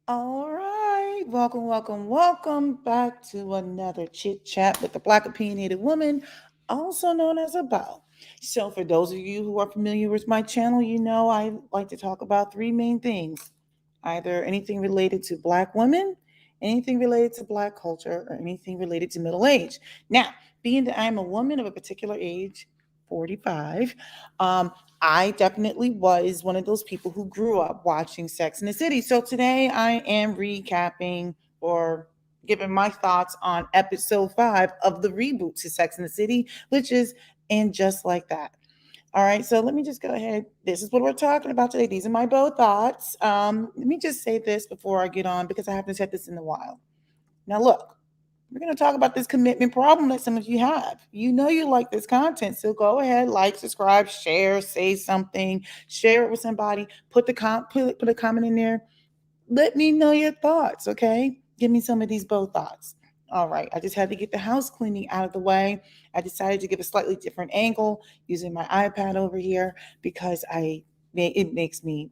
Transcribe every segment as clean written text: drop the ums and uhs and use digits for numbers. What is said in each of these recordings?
All right. Welcome back to another chit chat with the Black opinionated woman, also known as a bow. So, for those of you who are familiar with my channel, you know I like to talk about three main things, either anything related to Black women, anything related to Black culture, or anything related to middle age. Now, being that I'm a woman of a particular age, 45, um, I definitely was one of those people who grew up watching Sex in the City. So today I am recapping or giving my thoughts on episode 5 of the reboot to Sex in the City, which is And Just Like That. All right, so let me just go ahead. This is what we're talking about today. These are my bow thoughts. Let me just say this before I get on because I haven't said this in a while. Now, look, we're going to talk about this commitment problem that some of you have. You know you like this content, so go ahead, like, subscribe, share, say something, share it with somebody, put a comment in there. Let me know your thoughts, okay? Give me some of these both thoughts. All right, I just had to get the house cleaning out of the way. I decided to give a slightly different angle using my iPad over here because it makes me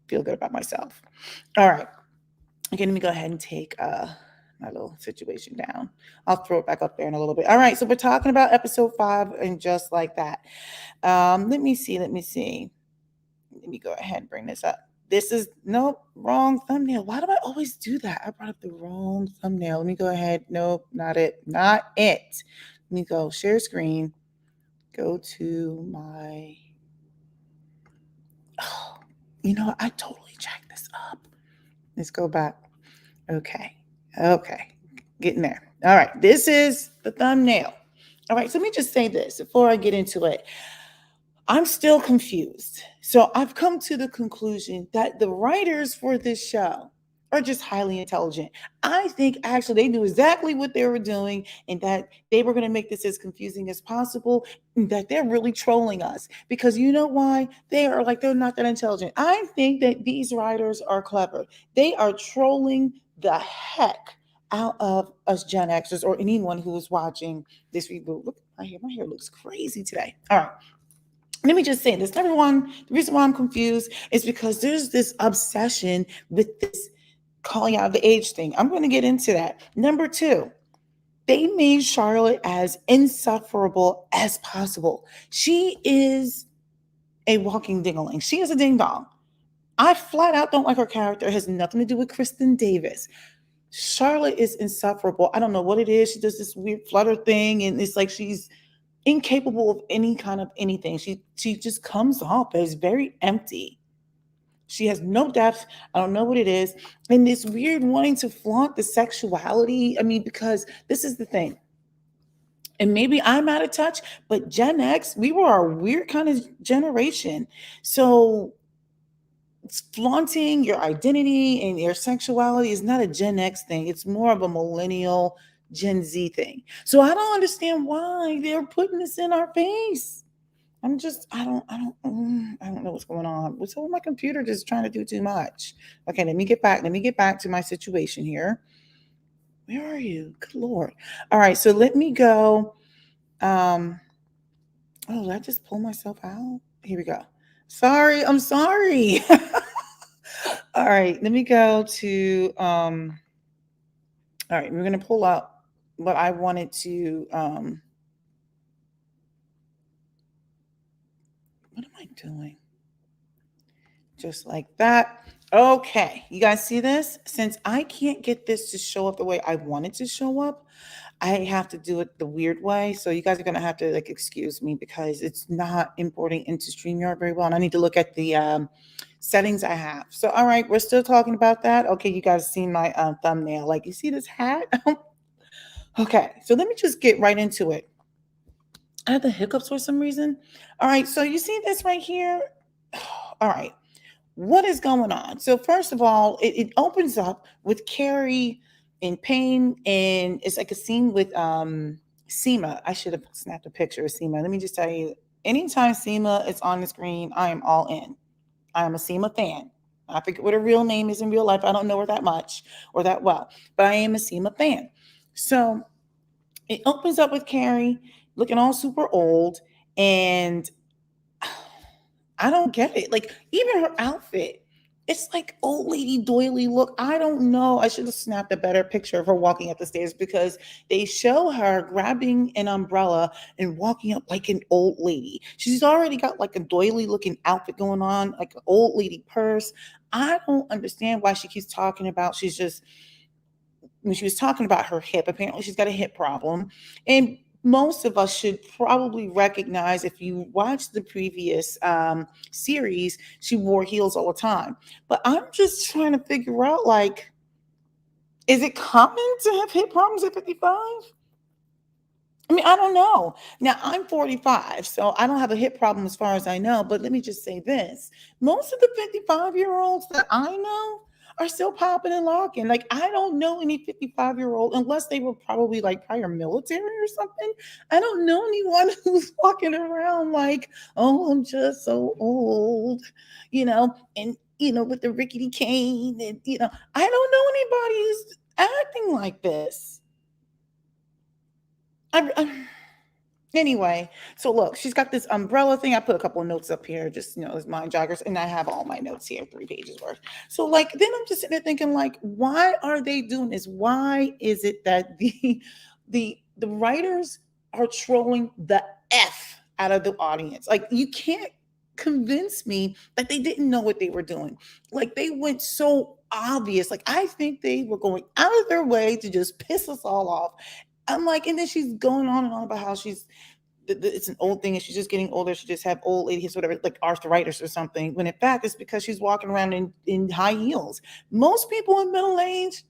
feel good about myself. All right. Okay, let me go ahead and take my little situation down. I'll throw it back up there in a little bit. All right, so we're talking about episode 5 and Just Like That. Let me see. Let me go ahead and bring this up. This is nope, wrong thumbnail. Why do I always do that? I brought up the wrong thumbnail. Let me go ahead. Nope, not it. Not it. Let me go share screen. Go to my. Oh, I totally jacked this up. Let's go back. Okay. Okay. Getting there. All right. This is the thumbnail. All right. So let me just say this before I get into it. I'm still confused. So I've come to the conclusion that the writers for this show are just highly intelligent. I think actually they knew exactly what they were doing and that they were going to make this as confusing as possible, and that they're really trolling us because you know why? They're not that intelligent. I think that these writers are clever. They are trolling the heck out of us Gen Xers or anyone who is watching this reboot. Look at my hair. My hair looks crazy today. All right, let me just say this. Number one, the reason why I'm confused is because there's this obsession with this calling out the age thing. I'm going to get into that. Number two, they made Charlotte as insufferable as possible. She is a walking dingaling. She is a ding dong. I flat out don't like her character. It has nothing to do with Kristen Davis. Charlotte is insufferable. I don't know what it is. She does this weird flutter thing, and it's like she's incapable of any kind of anything. She just comes off as very empty. She has no depth. I don't know what it is. And this weird wanting to flaunt the sexuality. I mean, because this is the thing. And maybe I'm out of touch, but Gen X, we were a weird kind of generation. So flaunting your identity and your sexuality is not a Gen X thing. It's more of a millennial Gen Z thing. So I don't understand why they're putting this in our face. I don't know what's going on. So my computer just trying to do too much. Okay, let me get back. Let me get back to my situation here. Where are you? Good Lord. All right, so let me go. Oh, did I just pull myself out? Here we go. Sorry, I'm sorry. All right, let me go to all right, we're gonna pull up what I wanted to what am I doing? Just like that. Okay, you guys see this? Since I can't get this to show up the way I want it to show up, I have to do it the weird way. So you guys are gonna have to like excuse me because it's not importing into StreamYard very well. And I need to look at the settings I have. So all right, we're still talking about that. Okay, you guys seen my thumbnail. Like you see this hat? Okay, so let me just get right into it. I had the hiccups for some reason. All right, so you see this right here? All right, what is going on? So first of all, it opens up with Carrie in pain, and it's like a scene with Seema. I should have snapped a picture of Seema. Let me just tell you, anytime Seema is on the screen, I am all in. I am a Seema fan. I forget what her real name is in real life. I don't know her that much or that well, but I am a Seema fan. So it opens up with Carrie looking all super old, and I don't get it. Like even her outfit, It's like old lady doily look. I don't know. I should have snapped a better picture of her walking up the stairs because they show her grabbing an umbrella and walking up like an old lady. She's already got like a doily looking outfit going on, like an old lady purse. I don't understand why she keeps talking about she's just when she was talking about her hip, apparently she's got a hip problem. And most of us should probably recognize if you watch the previous series, she wore heels all the time. But I'm just trying to figure out like, is it common to have hip problems at 55? I mean, I don't know. Now, I'm 45, so I don't have a hip problem as far as I know. But let me just say this: most of the 55-year-olds that I know are still popping and locking. Like, I don't know any 55-year-old, unless they were probably like prior military or something. I don't know anyone who's walking around like, oh, I'm just so old, with the rickety cane. And, I don't know anybody who's acting like this. I Anyway, so look, she's got this umbrella thing. I put a couple of notes up here, just as mind joggers, and I have all my notes here, 3 pages worth. So like, then I'm just sitting there thinking, like, why are they doing this? Why is it that the writers are trolling the f out of the audience? Like, you can't convince me that they didn't know what they were doing. Like, they went so obvious. Like, I think they were going out of their way to just piss us all off. I'm like, and then she's going on and on about how it's an old thing and she's just getting older. She just have old lady hips, whatever, like arthritis or something. When in fact, it's because she's walking around in high heels. Most people in middle age,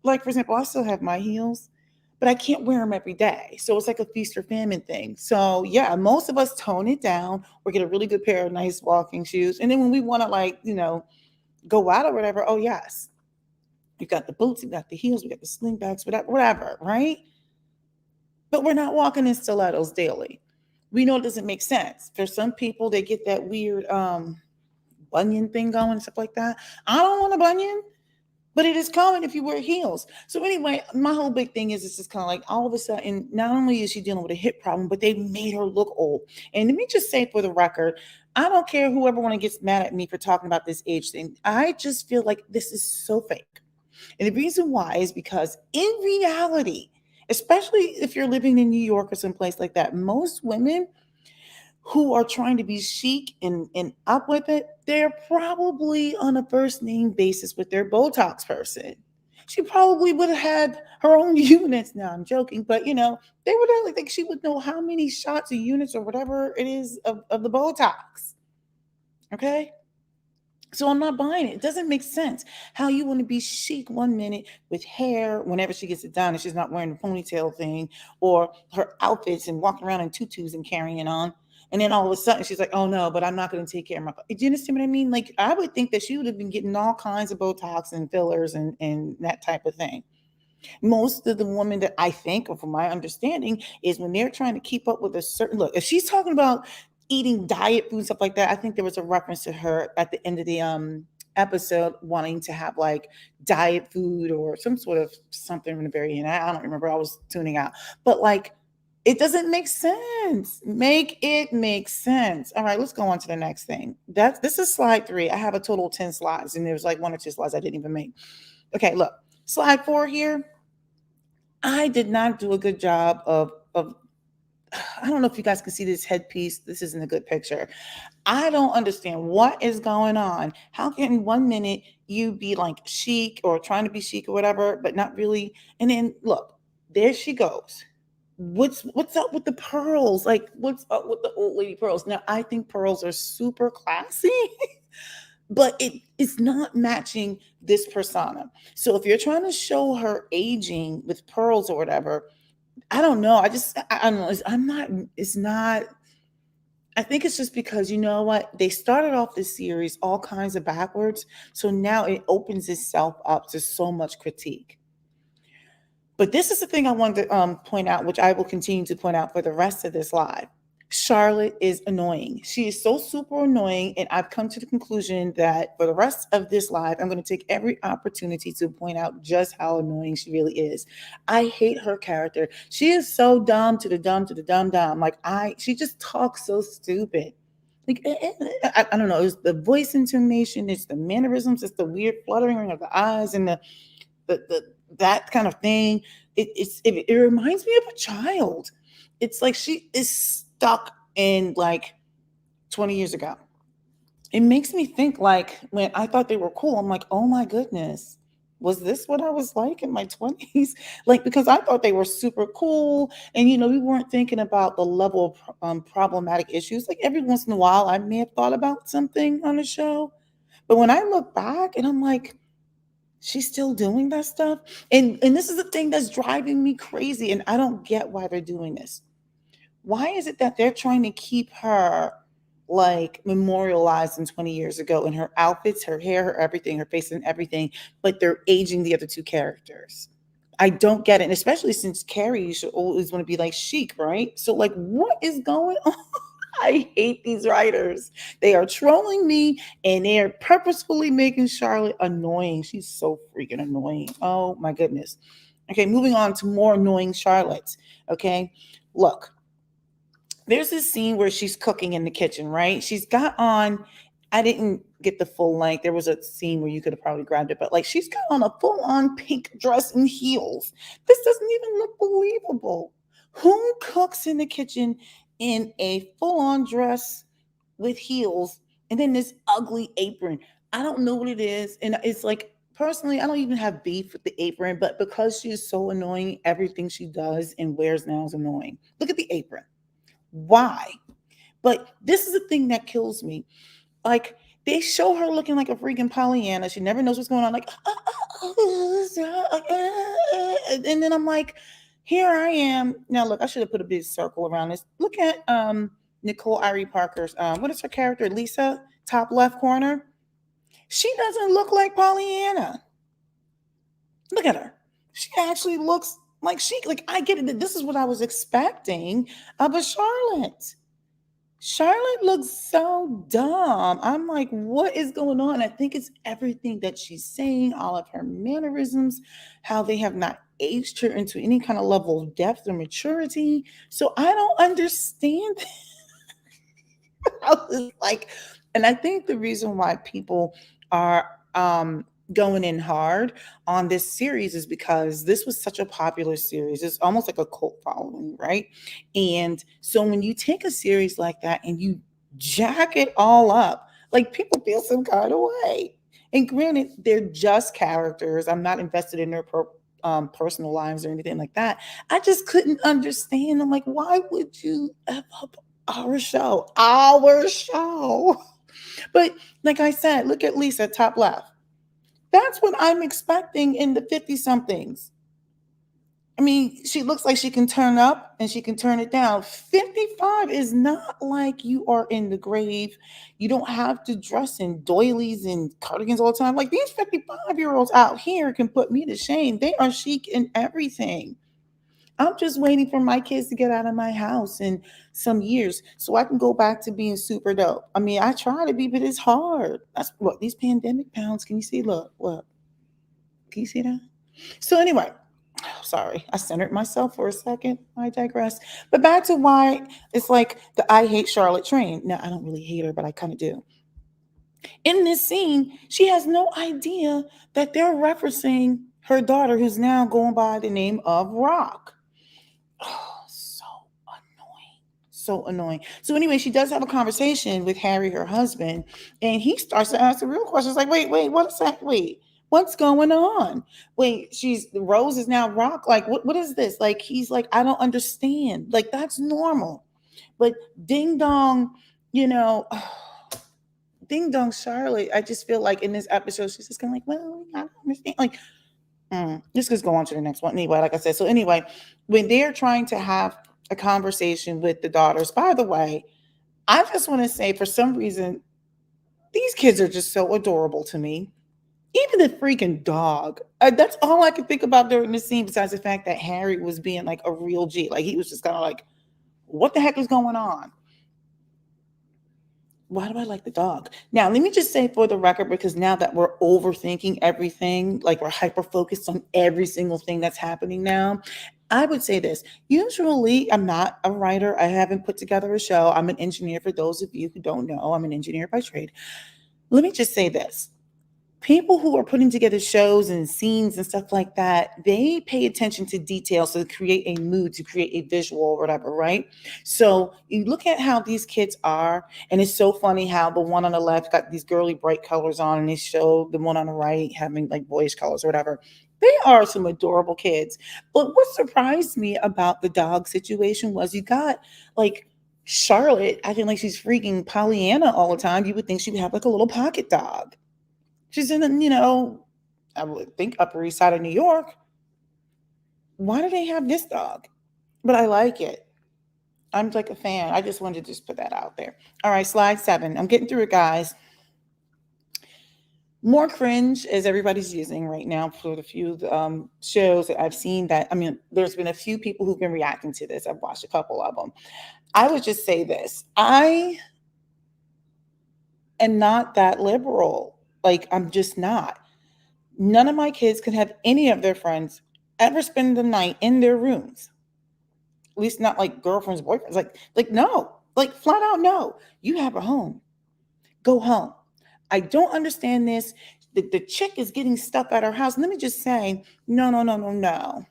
like for example, I still have my heels, but I can't wear them every day. So it's like a feast or famine thing. So yeah, most of us tone it down or get a really good pair of nice walking shoes. And then when we want to go out or whatever, oh yes, you got the boots, you got the heels, we got the slingbacks, whatever, right? But we're not walking in stilettos daily. We know it doesn't make sense. For some people, they get that weird bunion thing going and stuff like that. I don't want a bunion, but it is common if you wear heels. So anyway, my whole big thing is it's just kind of like all of a sudden, not only is she dealing with a hip problem, but they made her look old. And let me just say for the record, I don't care whoever want to gets mad at me for talking about this age thing. I just feel like this is so fake. And the reason why is because in reality, especially if you're living in New York or someplace like that, most women who are trying to be chic and up with it, they're probably on a first name basis with their Botox person. She probably would have had her own units. Now I'm joking, but they would have like she would know how many shots or units or whatever it is of the Botox. Okay. So I'm not buying it. It doesn't make sense how you want to be chic one minute with hair whenever she gets it done and she's not wearing the ponytail thing or her outfits and walking around in tutus and carrying on. And then all of a sudden she's like, oh no, but I'm not going to take care of my. Do you understand what I mean? Like I would think that she would have been getting all kinds of Botox and fillers and that type of thing. Most of the women that I think, or from my understanding, is when they're trying to keep up with a certain look. If she's talking about eating diet food, stuff like that, I think there was a reference to her at the end of the episode wanting to have like diet food or some sort of something in the very end. I don't remember. I was tuning out. But like it doesn't make sense. Make it make sense. All right, let's go on to the next thing. This is slide 3. I have a total of 10 slides, and there was like 1 or 2 slides I didn't even make. Okay, look, slide 4 here. I did not do a good job of I don't know if you guys can see this headpiece. This isn't a good picture. I don't understand what is going on. How can 1 minute you be like chic or trying to be chic or whatever, but not really? And then look, there she goes. What's up with the pearls? Like what's up with the old lady pearls? Now I think pearls are super classy. But it's not matching this persona. So if you're trying to show her aging with pearls or whatever, I don't know. I don't know. I'm not. It's not. I think it's just because you know what they started off this series all kinds of backwards, so now it opens itself up to so much critique. But this is the thing I wanted to point out, which I will continue to point out for the rest of this live. Charlotte is annoying. She is so super annoying. And I've come to the conclusion that for the rest of this live, I'm going to take every opportunity to point out just how annoying she really is. I hate her character. She is so dumb to the dumb to the dumb dumb. Like she just talks so stupid. Like I don't know. It's the voice intonation. It's the mannerisms. It's the weird fluttering of the eyes and the that kind of thing. It reminds me of a child. It's like she is stuck in like 20 years ago. It makes me think like when I thought they were cool, I'm like, oh my goodness, was this what I was like in my 20s? Like, because I thought they were super cool. And, we weren't thinking about the level of problematic issues. Like, every once in a while, I may have thought about something on the show. But when I look back and I'm like, she's still doing that stuff. And this is the thing that's driving me crazy. And I don't get why they're doing this. Why is it that they're trying to keep her like memorialized in 20 years ago in her outfits, her hair, her everything, her face and everything, but they're aging the other two characters? I don't get it. And especially since Carrie, you should always want to be like chic, right? So like what is going on? I hate these writers. They are trolling me and they're purposefully making Charlotte annoying. She's so freaking annoying. Oh my goodness. Okay, moving on to more annoying Charlottes. Okay, look, there's this scene where she's cooking in the kitchen, right? She's got on, I didn't get the full length. There was a scene where you could have probably grabbed it, but like she's got on a full on pink dress and heels. This doesn't even look believable. Who cooks in the kitchen in a full on dress with heels and then this ugly apron? I don't know what it is. And it's like, personally, I don't even have beef with the apron, but because she's so annoying, everything she does and wears now is annoying. Look at the apron. Why? But this is the thing that kills me. Like they show her looking like a freaking Pollyanna. She never knows what's going on. Like, and then I'm like, here I am. Now look, I should have put a big circle around this. Look at Nicole Irie Parker's what is her character? Lisa, top left corner. She doesn't look like Pollyanna. Look at her. She actually looks like she like I get it that this is what I was expecting of a Charlotte. Charlotte looks so dumb. I'm like, what is going on? I think it's everything that she's saying, all of her mannerisms, how they have not aged her into any kind of level of depth or maturity. So I don't understand. I was like, and I think the reason why people are going in hard on this series is because this was such a popular series. It's almost like a cult following, right? And so when you take a series like that and you jack it all up, like people feel some kind of way. And granted, they're just characters. I'm not invested in their personal lives or anything like that. I just couldn't understand. I'm like, why would you F up our show? Our show. But like I said, look at Lisa, top left. That's what I'm expecting in the 50 somethings. I mean, she looks like she can turn up and she can turn it down. 55 is not like you are in the grave. You don't have to dress in doilies and cardigans all the time. Like these 55-year-olds out here can put me to shame. They are chic in everything. I'm just waiting for my kids to get out of my house in some years so I can go back to being super dope. I mean, I try to be, but it's hard. That's what these pandemic pounds. Can you see? Look. Can you see that? So anyway, sorry, I centered myself for a second. I digress. But back to why it's like the I hate Charlotte train. Now I don't really hate her, but I kind of do. In this scene, she has no idea that they're referencing her daughter, who's now going by the name of Rock. Oh, so annoying. So annoying. So anyway, she does have a conversation with Harry, her husband, and he starts to ask the real questions like, wait, what's that? Wait, what's going on? Wait, she's Rose is now Rock. Like, what is this? Like, he's like, I don't understand. Like, that's normal. But ding dong, you know, ding dong Charlotte, I just feel like in this episode, she's just kind of like, well, I don't understand. Like, let's just go on to the next one. Anyway, like I said, so anyway, when they're trying to have a conversation with the daughters, by the way, I just want to say for some reason, these kids are just so adorable to me. Even the freaking dog. That's all I could think about during the scene, besides the fact that Harry was being like a real G. Like he was just kind of like, what the heck is going on? Why do I like the dog? Now, let me just say for the record, because now that we're overthinking everything, like we're hyper focused on every single thing that's happening now, I would say this. Usually, I'm not a writer. I haven't put together a show. I'm an engineer. For those of you who don't know, I'm an engineer by trade. Let me just say this. People who are putting together shows and scenes and stuff like that, they pay attention to details to create a mood, to create a visual or whatever, right? So you look at how these kids are, and it's so funny how the one on the left got these girly bright colors on, and they show the one on the right having like boyish colors or whatever. They are some adorable kids. But what surprised me about the dog situation was you got like Charlotte acting like she's freaking Pollyanna all the time. You would think she would have like a little pocket dog. She's in, I would think Upper East Side of New York. Why do they have this dog? But I like it. I'm like a fan. I just wanted to just put that out there. All right, slide 7. I'm getting through it, guys. More cringe as everybody's using right now for the few shows that I've seen that, I mean, there's been a few people who've been reacting to this. I've watched a couple of them. I would just say this. I am not that liberal. Like, I'm just not. None of my kids can have any of their friends ever spend the night in their rooms. At least not like girlfriends, boyfriends. Like no. Like flat out no. You have a home. Go home. I don't understand this. The chick is getting stuff at her house. Let me just say, no, no, no, no, no.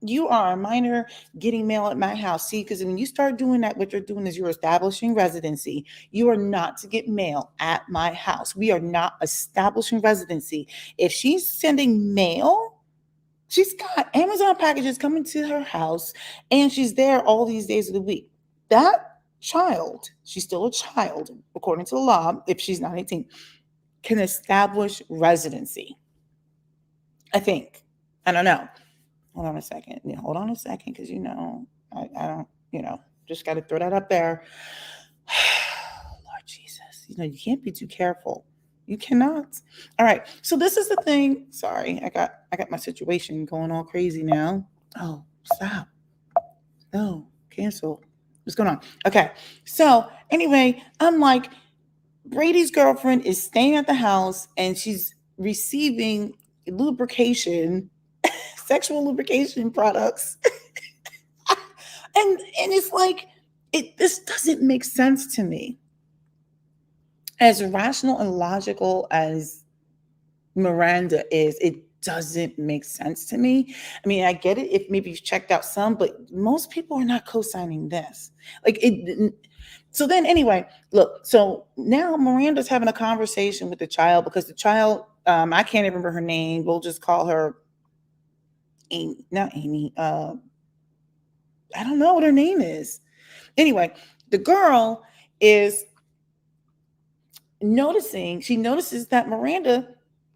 You are a minor getting mail at my house. See, because when you start doing that, what you're doing is you're establishing residency. You are not to get mail at my house. We are not establishing residency. If she's sending mail, she's got Amazon packages coming to her house and she's there all these days of the week. That child, she's still a child, according to the law, if she's not 18, can establish residency. I think. I don't know. Hold on a second. Yeah, hold on a second, because I don't, just got to throw that up there. Lord Jesus, you can't be too careful. You cannot. All right. So this is the thing. Sorry, I got my situation going all crazy now. Oh, stop. No, cancel. What's going on? Okay. So anyway, I'm like, Brady's girlfriend is staying at the house and she's receiving lubrication, sexual lubrication products. And it's like this doesn't make sense to me. As rational and logical as Miranda is, it doesn't make sense to me. I mean, I get it if maybe you've checked out some, but most people are not co-signing this. Like it. So then, anyway, look. So now Miranda's having a conversation with the child because the child, I can't even remember her name. We'll just call her Amy, not Amy. I don't know what her name is. Anyway, the girl is she notices that Miranda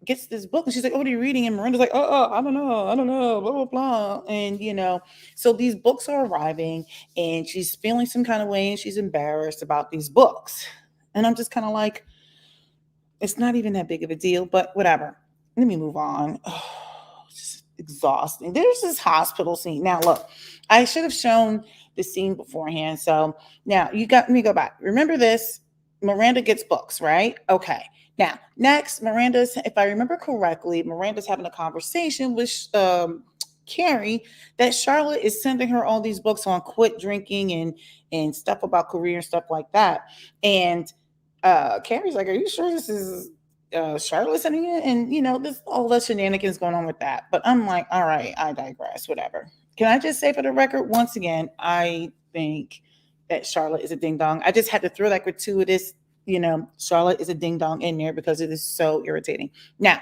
gets this book and she's like, "Oh, what are you reading?" And Miranda's like, "Oh, I don't know, blah, blah, blah." And, so these books are arriving and she's feeling some kind of way and she's embarrassed about these books. And I'm just kind of like, it's not even that big of a deal, but whatever. Let me move on. Oh, it's just exhausting. There's this hospital scene. Now, look, I should have shown the scene beforehand. So now let me go back. Remember this. Miranda gets books, right? Okay. Now, next, if I remember correctly, Miranda's having a conversation with Carrie that Charlotte is sending her all these books on quit drinking and stuff about career and stuff like that. And Carrie's like, "Are you sure this is Charlotte sending it?" And there's all the shenanigans going on with that. But I'm like, all right, I digress. Whatever. Can I just say for the record, once again, I think that Charlotte is a ding dong. I just had to throw that gratuitous, Charlotte is a ding dong in there because it is so irritating. Now,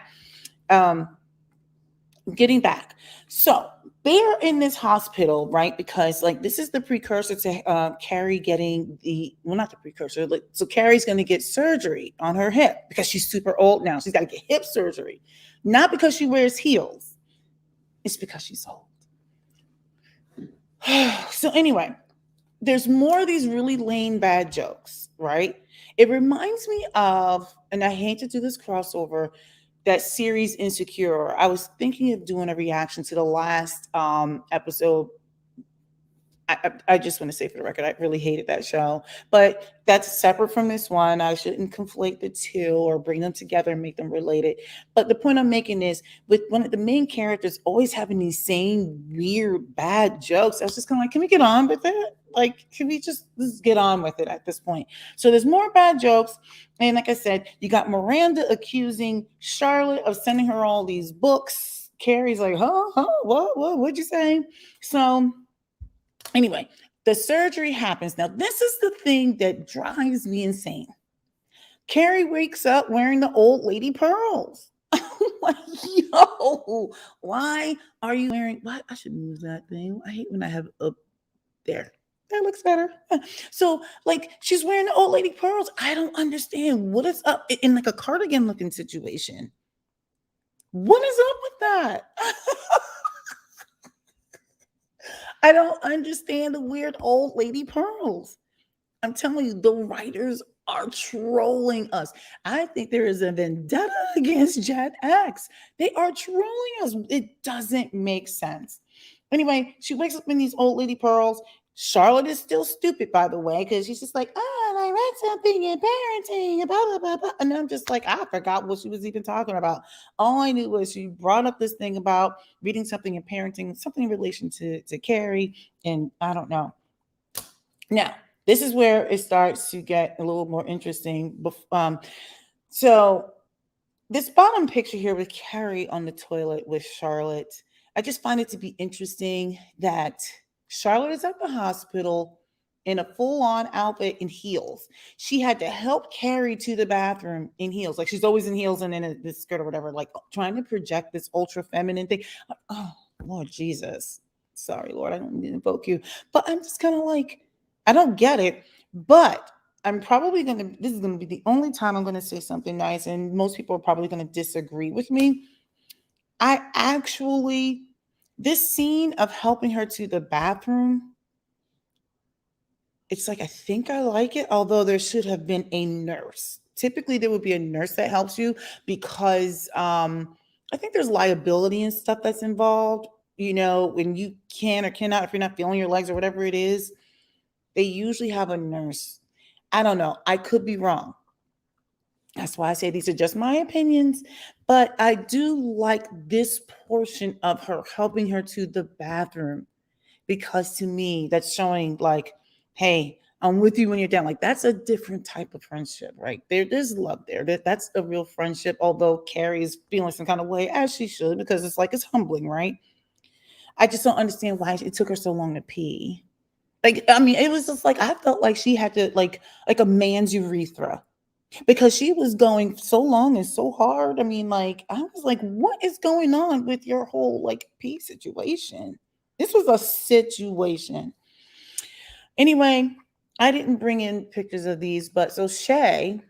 getting back. So they're in this hospital, right? Because like this is the precursor to Carrie getting not the precursor. So Carrie's going to get surgery on her hip because she's super old now. She's got to get hip surgery, not because she wears heels. It's because she's old. So anyway, there's more of these really lame bad jokes, right? It reminds me of, and I hate to do this crossover, that series Insecure. I was thinking of doing a reaction to the last episode I just want to say for the record, I really hated that show. But that's separate from this one. I shouldn't conflate the two or bring them together and make them related. But the point I'm making is with one of the main characters always having these same weird bad jokes. I was just kind of like, can we get on with it? Like, can we just get on with it at this point? So there's more bad jokes. And like I said, you got Miranda accusing Charlotte of sending her all these books. Carrie's like, what'd you say? So anyway, the surgery happens. Now, this is the thing that drives me insane. Carrie wakes up wearing the old lady pearls. Like, yo, why are you wearing what? I should move that thing. I hate when I have up there. That looks better. So, like, she's wearing the old lady pearls. I don't understand what is up in like a cardigan looking situation. What is up with that? I don't understand the weird old lady pearls. I'm telling you, the writers are trolling us. I think there is a vendetta against Gen X. They are trolling us. It doesn't make sense. Anyway, she wakes up in these old lady pearls. Charlotte is still stupid, by the way, because she's just like, oh, I read something in parenting, blah, blah, blah, blah. And I'm just like, I forgot what she was even talking about. All I knew was she brought up this thing about reading something in parenting, something in relation to Carrie, and I don't know. Now, this is where it starts to get a little more interesting. So this bottom picture here with Carrie on the toilet with Charlotte, I just find it to be interesting that Charlotte is at the hospital in a full-on outfit in heels. She had to help Carrie to the bathroom in heels. Like she's always in heels and in this skirt or whatever, like trying to project this ultra feminine thing. Oh, Lord Jesus. Sorry, Lord, I don't mean to invoke you. But I'm just kind of like, I don't get it. But I'm probably going to, this is going to be the only time I'm going to say something nice. And most people are probably going to disagree with me. I actually, this scene of helping her to the bathroom, it's like, I think I like it, although there should have been a nurse. Typically, there would be a nurse that helps you because I think there's liability and stuff that's involved. You know, when you can or cannot, if you're not feeling your legs or whatever it is, they usually have a nurse. I don't know. I could be wrong. That's why I say these are just my opinions. But I do like this portion of her helping her to the bathroom because to me, that's showing like, hey, I'm with you when you're down. Like that's a different type of friendship, right? There's love there. That's a real friendship. Although Carrie is feeling some kind of way, as she should, because it's like it's humbling, right? I just don't understand why it took her so long to pee. Like, I mean, it was just like I felt like she had to like a man's urethra because she was going so long and so hard. I mean, like, I was like, what is going on with your whole like pee situation? This was a situation. Anyway, I didn't bring in pictures of these, but so Shay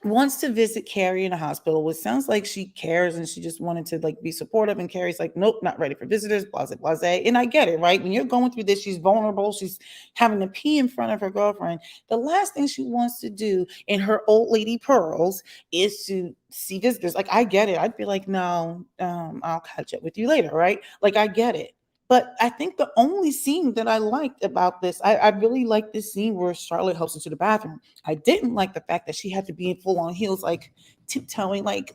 wants to visit Carrie in a hospital, which sounds like she cares and she just wanted to like be supportive. And Carrie's like, nope, not ready for visitors, blase, blase. And I get it, right? When you're going through this, she's vulnerable. She's having to pee in front of her girlfriend. The last thing she wants to do in her old lady pearls is to see visitors. Like, I get it. I'd be like, no, I'll catch up with you later, right? Like, I get it. But I think the only scene that I liked about this, I really liked this scene where Charlotte helps her to the bathroom. I didn't like the fact that she had to be in full on heels, like tiptoeing, like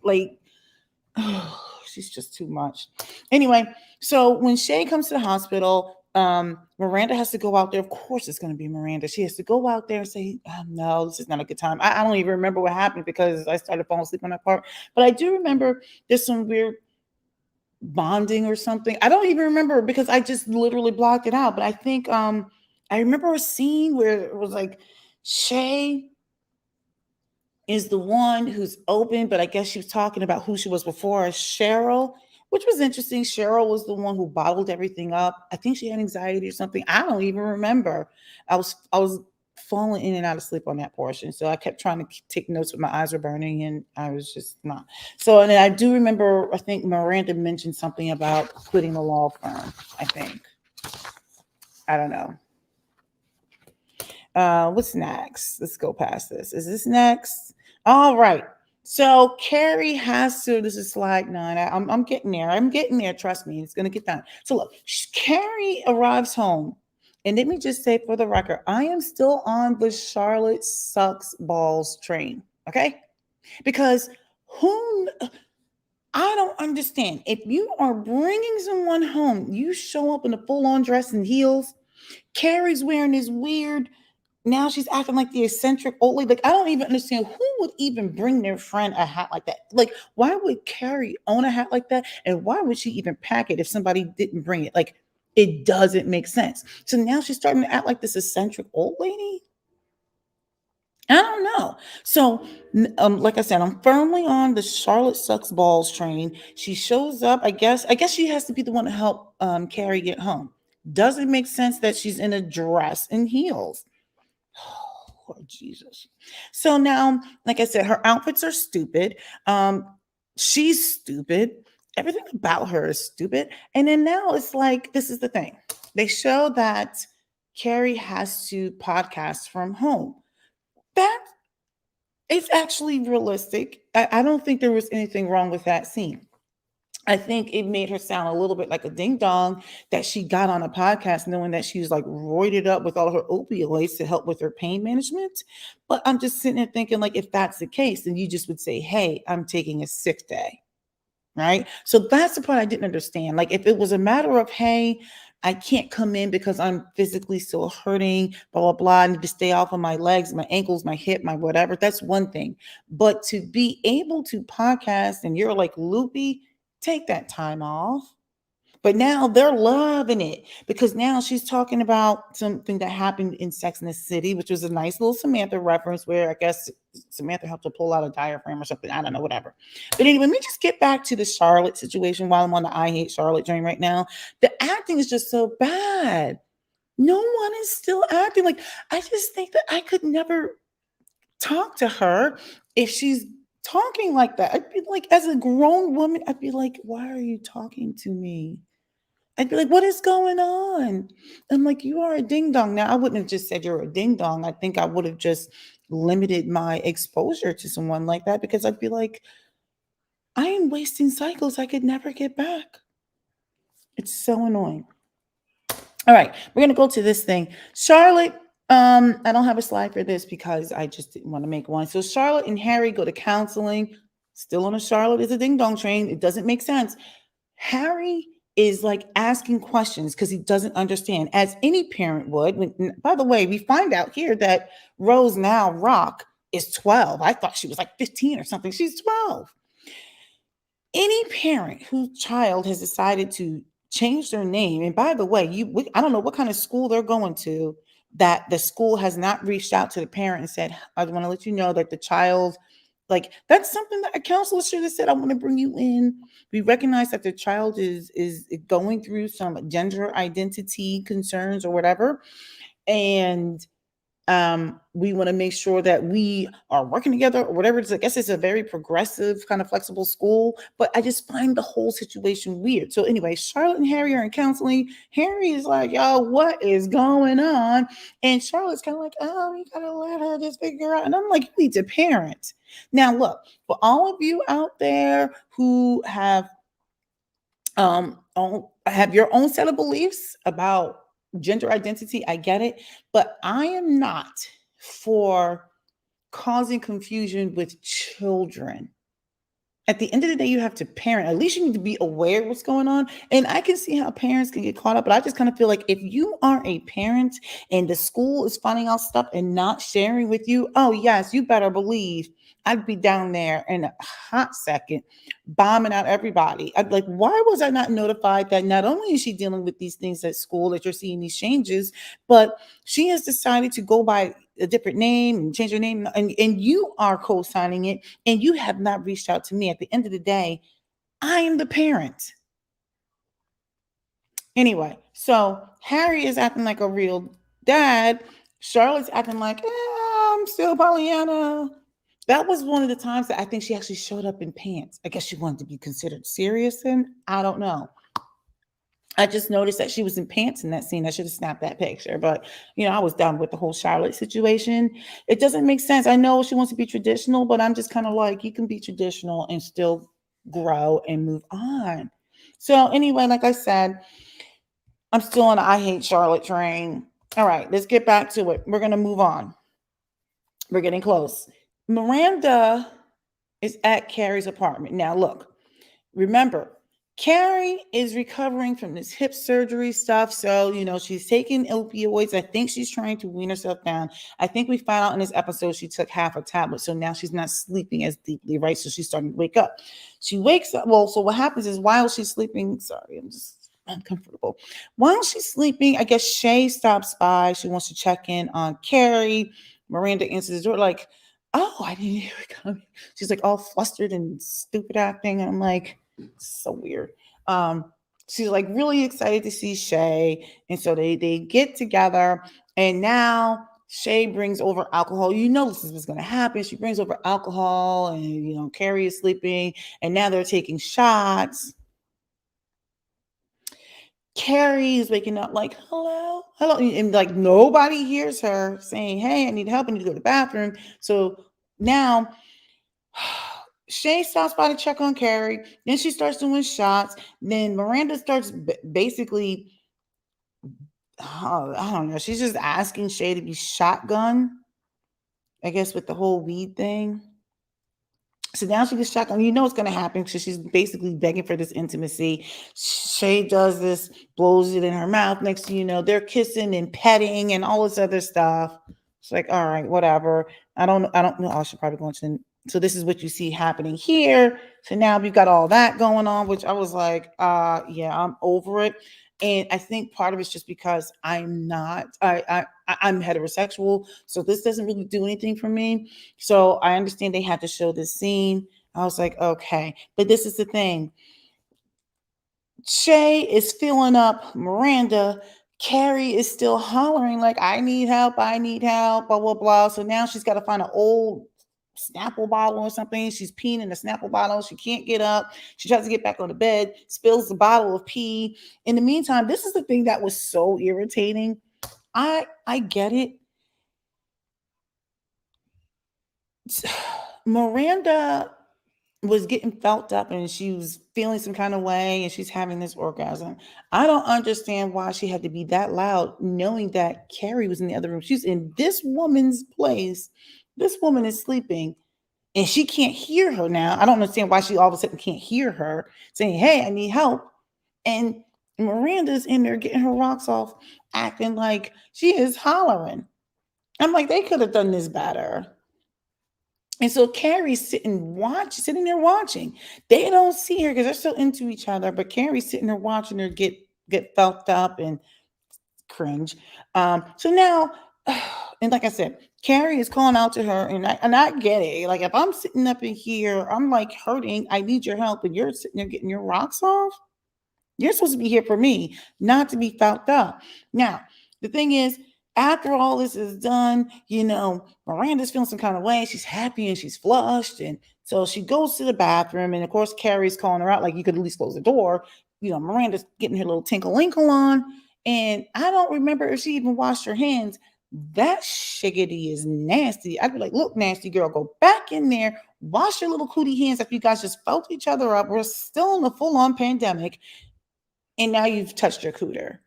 oh, she's just too much. Anyway, so when Shay comes to the hospital, Miranda has to go out there. Of course, it's going to be Miranda. She has to go out there and say, no, this is not a good time. I don't even remember what happened because I started falling asleep on that part. But I do remember there's some weird bonding or something. I don't even remember because I just literally blocked it out. But I think I remember a scene where it was like Shay is the one who's open, but I guess she was talking about who she was before, Cheryl, which was interesting. Cheryl was the one who bottled everything up. I think she had anxiety or something. I don't even remember. I was falling in and out of sleep on that portion. So I kept trying to take notes, but my eyes were burning and I was just not. So, and then I do remember, I think Miranda mentioned something about quitting the law firm, I think. I don't know. What's next? Let's go past this. Is this next? All right. So Carrie has to. This is slide 9. I'm getting there. I'm getting there. Trust me, it's gonna get done. So look, Carrie arrives home And let me just say for the record, I am still on the Charlotte sucks balls train. Okay. Because who, I don't understand. If you are bringing someone home, you show up in a full on dress and heels. Carrie's wearing this weird, now she's acting like the eccentric old lady. Like, I don't even understand who would even bring their friend a hat like that. Like, why would Carrie own a hat like that? And why would she even pack it if somebody didn't bring it? Like, it doesn't make sense. So now she's starting to act like this eccentric old lady. I don't know. So, like I said, I'm firmly on the Charlotte sucks balls train. She shows up. I guess she has to be the one to help Carrie get home. Doesn't make sense that she's in a dress and heels. Oh, Lord Jesus. So now, like I said, her outfits are stupid. Um, she's stupid. Everything about her is stupid. And then now it's like, this is the thing. They show that Carrie has to podcast from home. That is actually realistic. I don't think there was anything wrong with that scene. I think it made her sound a little bit like a ding dong that she got on a podcast knowing that she was like roided up with all her opioids to help with her pain management. But I'm just sitting there thinking, like, if that's the case, then you just would say, hey, I'm taking a sick day. Right. So that's the part I didn't understand. Like, if it was a matter of, hey, I can't come in because I'm physically still hurting, blah, blah, blah. I need to stay off of my legs, my ankles, my hip, my whatever. That's one thing. But to be able to podcast and you're like loopy, take that time off. But now they're loving it because now she's talking about something that happened in Sex and the City, which was a nice little Samantha reference where I guess Samantha helped her pull out a diaphragm or something. I don't know, whatever. But anyway, let me just get back to the Charlotte situation while I'm on the I Hate Charlotte train right now. The acting is just so bad. No one is still acting like, I just think that I could never talk to her if she's talking like that. I'd be like, as a grown woman, I'd be like, why are you talking to me? I'd be like, what is going on? I'm like, you are a ding dong. Now, I wouldn't have just said you're a ding dong. I think I would have just limited my exposure to someone like that because I'd be like, I am wasting cycles I could never get back. It's so annoying. All right, we're gonna go to this thing. Charlotte, I don't have a slide for this because I just didn't want to make one. So Charlotte and Harry go to counseling. Still on a Charlotte is a ding dong train. It doesn't make sense. Harry is like asking questions because he doesn't understand, as any parent would. By the way, we find out here that Rose now Rock is 12. I thought she was like 15 or something. She's 12. Any parent whose child has decided to change their name, and by the way, I don't know what kind of school they're going to, that the school has not reached out to the parent and said, I want to let you know that the child, like, that's something that a counselor should have said, I want to bring you in. We recognize that the child is going through some gender identity concerns or whatever, and we want to make sure that we are working together or whatever it is. I guess it's a very progressive kind of flexible school, but I just find the whole situation weird. So anyway, Charlotte and Harry are in counseling. Harry is like, yo, what is going on? And Charlotte's kind of like, oh, you gotta let her just figure out. And I'm like, you need to parent. Now look, for all of you out there who have your own set of beliefs about gender identity, I get it, but I am not for causing confusion with children. At the end of the day, you have to parent. At least you need to be aware of what's going on. And I can see how parents can get caught up, but I just kind of feel like if you are a parent and the school is finding out stuff and not sharing with you, oh, yes, you better believe I'd be down there in a hot second, bombing out everybody. I'd be like, why was I not notified that not only is she dealing with these things at school, that you're seeing these changes, but she has decided to go by a different name and change her name, and you are co-signing it and you have not reached out to me. At the end of the day, I am the parent. Anyway, so Harry is acting like a real dad. Charlotte's acting like, I'm still Pollyanna. That was one of the times that I think she actually showed up in pants. I guess she wanted to be considered serious, and I don't know. I just noticed that she was in pants in that scene. I should have snapped that picture, but I was done with the whole Charlotte situation. It doesn't make sense. I know she wants to be traditional, but I'm just kind of like, you can be traditional and still grow and move on. So anyway, like I said, I'm still on the I Hate Charlotte train. All right, let's get back to it. We're going to move on. We're getting close. Miranda is at Carrie's apartment. Now, look, remember, Carrie is recovering from this hip surgery stuff. So, she's taking opioids. I think she's trying to wean herself down. I think we found out in this episode she took half a tablet. So now she's not sleeping as deeply, right? So she's starting to wake up. She wakes up. Well, so what happens is while she's sleeping, sorry, I'm just uncomfortable. While she's sleeping, I guess Shay stops by. She wants to check in on Carrie. Miranda answers the door like, oh, I didn't hear it coming. She's like all flustered and stupid acting. And I'm like, so weird. Um, she's like really excited to see Shay. And so they get together and now Shay brings over alcohol. This is what's gonna happen. She brings over alcohol and Carrie is sleeping and now they're taking shots. Carrie is waking up like, hello, hello. And like nobody hears her saying, hey, I need help. I need to go to the bathroom. So now Shay stops by to check on Carrie. Then she starts doing shots. Then Miranda starts basically, I don't know. She's just asking Shay to be shotgun, I guess, with the whole weed thing. So now she gets shotgun. What's going to happen because she's basically begging for this intimacy. Shay does this, blows it in her mouth. Next thing you know, they're kissing and petting and all this other stuff. It's like, all right, whatever. I don't know. I should probably go into. So this is what you see happening here. So now we've got all that going on, which I was like, yeah, I'm over it. And I think part of it's just because I'm heterosexual. So this doesn't really do anything for me. So I understand they had to show this scene. I was like, okay. But this is the thing. Shay is filling up Miranda. Carrie is still hollering like, I need help, blah, blah, blah. So now she's got to find an old Snapple bottle or something. She's peeing in the Snapple bottle. She can't get up. She tries to get back on the bed, spills the bottle of pee. In the meantime, this is the thing that was so irritating. I get it. Miranda was getting felt up and she was feeling some kind of way and she's having this orgasm. I don't understand why she had to be that loud knowing that Carrie was in the other room. She's in this woman's place. This woman is sleeping and she can't hear her now. I don't understand why she all of a sudden can't hear her saying, hey, I need help. And Miranda's in there getting her rocks off, acting like she is hollering. I'm like, they could have done this better. And so Carrie's sitting there watching. They don't see her because they're so into each other, but Carrie's sitting there watching her get felt up and cringe. So now, and like I said, Carrie is calling out to her, and I get it. Like if I'm sitting up in here, I'm like hurting. I need your help, and you're sitting there getting your rocks off. You're supposed to be here for me, not to be felt up. Now, the thing is, after all this is done, Miranda's feeling some kind of way. She's happy and she's flushed. And so she goes to the bathroom. And of course, Carrie's calling her out, like, you could at least close the door. Miranda's getting her little tinkle-inkle on. And I don't remember if she even washed her hands. That shiggity is nasty. I'd be like, look, nasty girl, go back in there, wash your little cootie hands after you guys just felt each other up. We're still in the full-on pandemic. And now you've touched your cooter.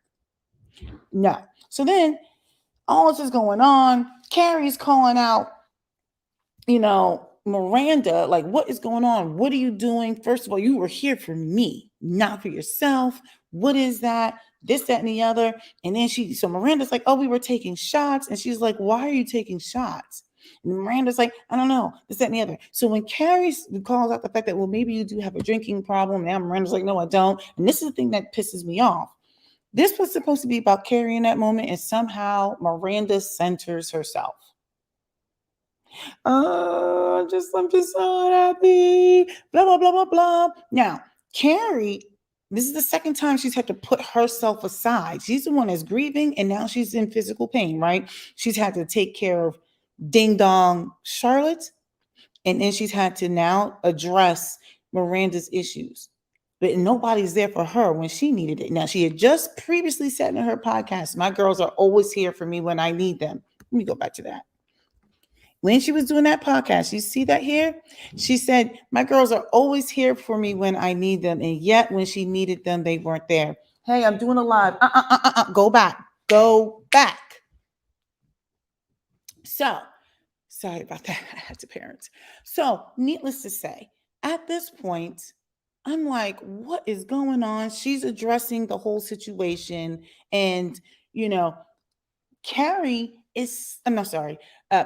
No. So then all this is going on. Carrie's calling out, Miranda, like, what is going on? What are you doing? First of all, you were here for me, not for yourself. What is that? This, that, and the other. And then so Miranda's like, oh, we were taking shots. And she's like, why are you taking shots? And Miranda's like, I don't know, this, that, and the other. So when Carrie calls out the fact that, well, maybe you do have a drinking problem. Now Miranda's like, no, I don't. And this is the thing that pisses me off. This was supposed to be about Carrie in that moment, and somehow Miranda centers herself. I'm just so happy. Blah, blah, blah, blah, blah. Now, Carrie, this is the second time she's had to put herself aside. She's the one that's grieving, and now she's in physical pain, right? She's had to take care of Ding Dong Charlotte, and then she's had to now address Miranda's issues. But nobody's there for her when she needed it. Now, she had just previously said in her podcast, my girls are always here for me when I need them. Let me go back to that. When she was doing that podcast, you see that here? She said, my girls are always here for me when I need them. And yet when she needed them, they weren't there. Hey, I'm doing a live. Go back. Go back. So, sorry about that. I had to parent. So, needless to say, at this point, I'm like, what is going on? She's addressing the whole situation. And, you know, Carrie is, I'm not sorry,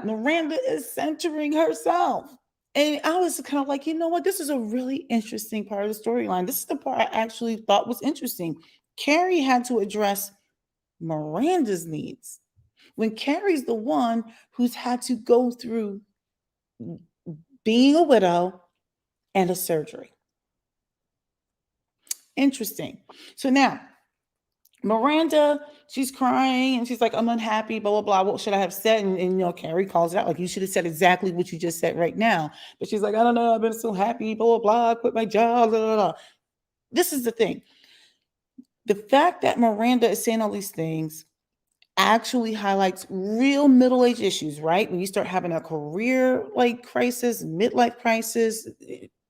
Miranda is centering herself. And I was kind of like, you know what? This is a really interesting part of the storyline. This is the part I actually thought was interesting. Carrie had to address Miranda's needs when Carrie's the one who's had to go through being a widow and a surgery. Interesting. So now, Miranda, she's crying and she's like, I'm unhappy, blah, blah, blah. What should I have said? And Carrie calls it out, like, you should have said exactly what you just said right now. But she's like, I don't know, I've been so happy, blah, blah, blah. I quit my job, blah, blah, blah. This is the thing. The fact that Miranda is saying all these things actually highlights real middle-age issues, right? When you start having a career like crisis, midlife crisis,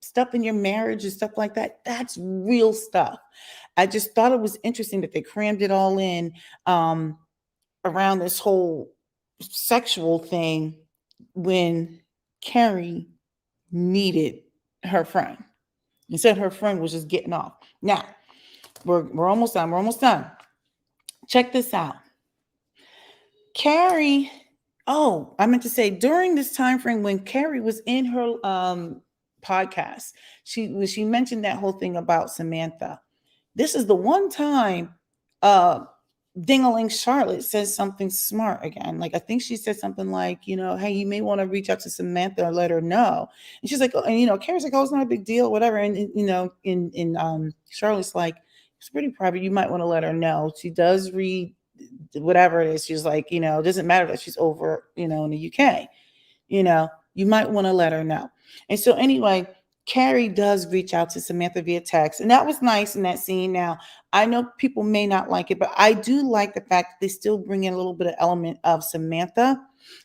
stuff in your marriage and stuff like that, that's real stuff. I just thought it was interesting that they crammed it all in around this whole sexual thing when Carrie needed her friend. And said her friend was just getting off. Now, we're almost done. We're almost done. Check this out. Carrie, oh, I meant to say during this time frame when Carrie was in her podcast, she mentioned that whole thing about Samantha. This is the one time uh Dingaling Charlotte says something smart again. Like I think she said something like, hey, you may want to reach out to Samantha or let her know. And she's like, oh, and Carrie's like, oh, it's not a big deal, whatever. And in Charlotte's like, it's pretty private. You might want to let her know. She does read whatever it is. She's like, it doesn't matter that she's over, in the UK. You might want to let her know. And so anyway, Carrie does reach out to Samantha via text, and that was nice in that scene. Now, I know people may not like it, but I do like the fact that they still bring in a little bit of element of Samantha,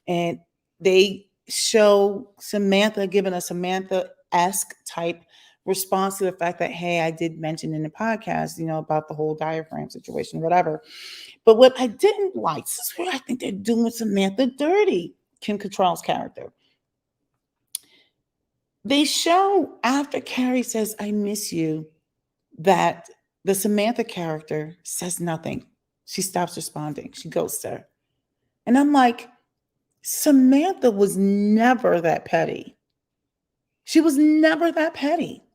and they show Samantha giving a Samantha-esque type response to the fact that, hey, I did mention in the podcast, about the whole diaphragm situation, whatever. But what I didn't like, this is where I think they're doing Samantha dirty, Kim Cattrall's character. They show after Carrie says, I miss you, that the Samantha character says nothing. She stops responding. She ghosts her. And I'm like, Samantha was never that petty. She was never that petty.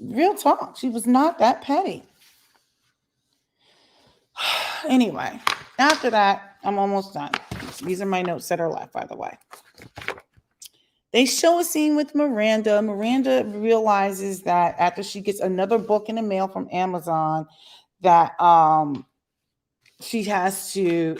Real talk. She was not that petty. Anyway, after that, I'm almost done. These are my notes that are left, by the way. They show a scene with Miranda. Miranda realizes that after she gets another book in the mail from Amazon, that she has to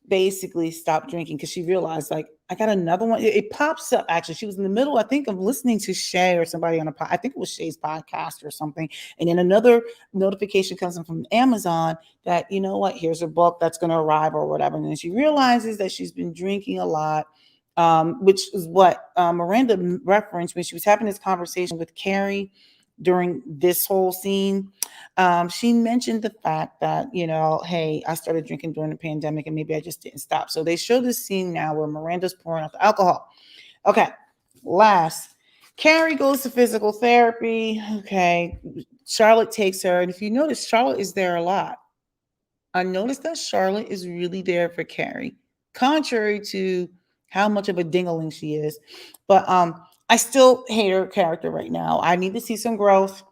basically stop drinking because she realized, like, I got another one. It pops up actually. She was in the middle, I think, of listening to Che or somebody on I think it was Che's podcast or something. And then another notification comes in from Amazon that, you know what, here's a book that's going to arrive or whatever. And then she realizes that she's been drinking a lot. Which is what Miranda referenced when she was having this conversation with Carrie during this whole scene. She mentioned the fact that, hey, I started drinking during the pandemic and maybe I just didn't stop. So they show this scene now where Miranda's pouring out the alcohol. Okay, last. Carrie goes to physical therapy. Okay, Charlotte takes her. And if you notice, Charlotte is there a lot. I noticed that Charlotte is really there for Carrie, contrary to how much of a dingaling she is. But I still hate her character right now. I need to see some growth.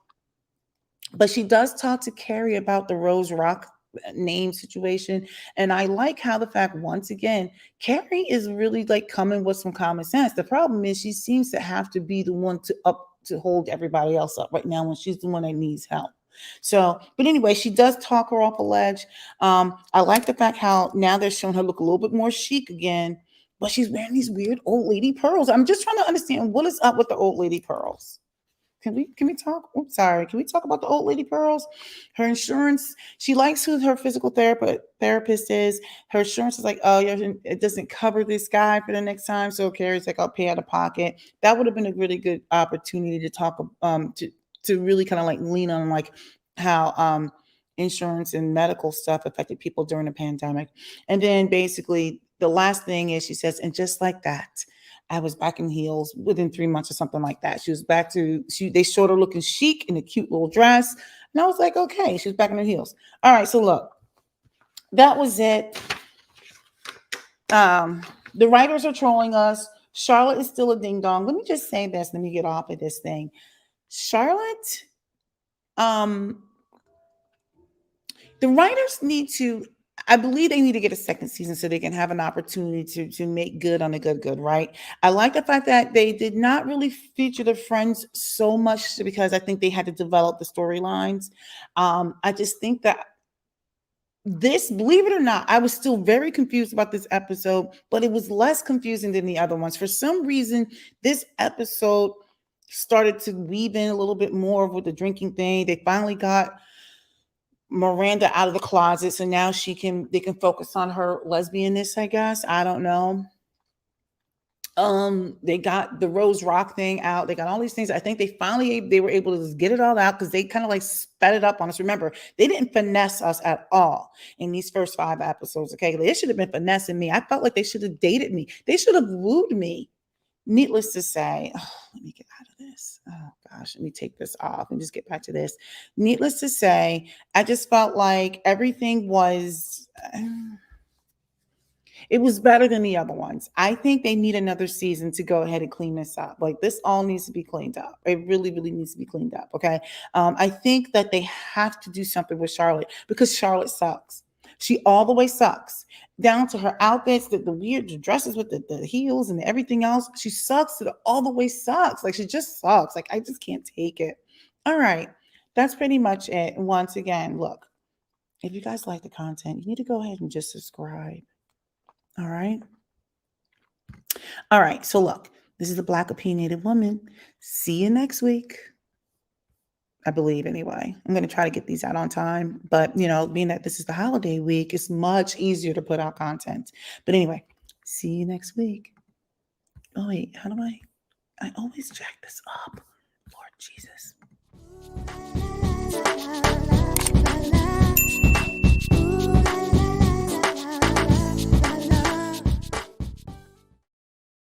But she does talk to Carrie about the Rose Rock name situation. And I like how the fact, once again, Carrie is really like coming with some common sense. The problem is she seems to have to be the one to hold everybody else up right now when she's the one that needs help. So, but anyway, she does talk her off a ledge. I like the fact how now they're showing her look a little bit more chic again, but she's wearing these weird old lady pearls. I'm just trying to understand what is up with the old lady pearls. Can we talk? Oops, sorry. Can we talk about the old lady pearls? Her insurance. She likes who her physical therapist is. Her insurance is like, oh yeah, it doesn't cover this guy for the next time. So Carrie's like, I'll pay out of pocket. That would have been a really good opportunity to talk to really kind of like lean on like how insurance and medical stuff affected people during the pandemic. And then basically the last thing is she says, and just like that, I was back in heels within 3 months or something like that. She was back to they showed her looking chic in a cute little dress. And I was like, okay, she was back in her heels. All right, so look, that was it. The writers are trolling us. Charlotte is still a ding dong. Let me just say this. Let me get off of this thing. Charlotte, um, the writers need to, I believe they need to get a second season so they can have an opportunity to make good on the good, right? I like the fact that they did not really feature the friends so much because I think they had to develop the storylines. I just think that this, believe it or not, I was still very confused about this episode, but it was less confusing than the other ones. For some reason, this episode started to weave in a little bit more with the drinking thing. They finally got Miranda out of the closet, so now they can focus on her lesbianness, I guess. I don't know. They got the Rose Rock thing out. They got all these things. I think they were able to just get it all out because they kind of like sped it up on us. Remember, they didn't finesse us at all in these first 5 episodes. Okay, they should have been finessing me. I felt like they should have dated me. They should have wooed me. Needless to say, oh, let me get out of this. Oh gosh, let me take this off and just get back to this. Needless to say, I just felt like everything was. It was better than the other ones. I think they need another season to go ahead and clean this up. Like this all needs to be cleaned up. It really, really needs to be cleaned up. Okay. I think that they have to do something with Charlotte because Charlotte sucks. She all the way sucks. Down to her outfits, the weird dresses with the heels and everything else. She sucks. It all the way sucks. Like she just sucks. Like I just can't take it. All right. That's pretty much it. Once again, look, if you guys like the content, you need to go ahead and just subscribe. All right. All right. So look, this is the Black Opinionated Woman. See you next week. I believe anyway. I'm going to try to get these out on time, but being that this is the holiday week, it's much easier to put out content. But anyway, see you next week. Oh wait, how do I always jack this up? Lord Jesus.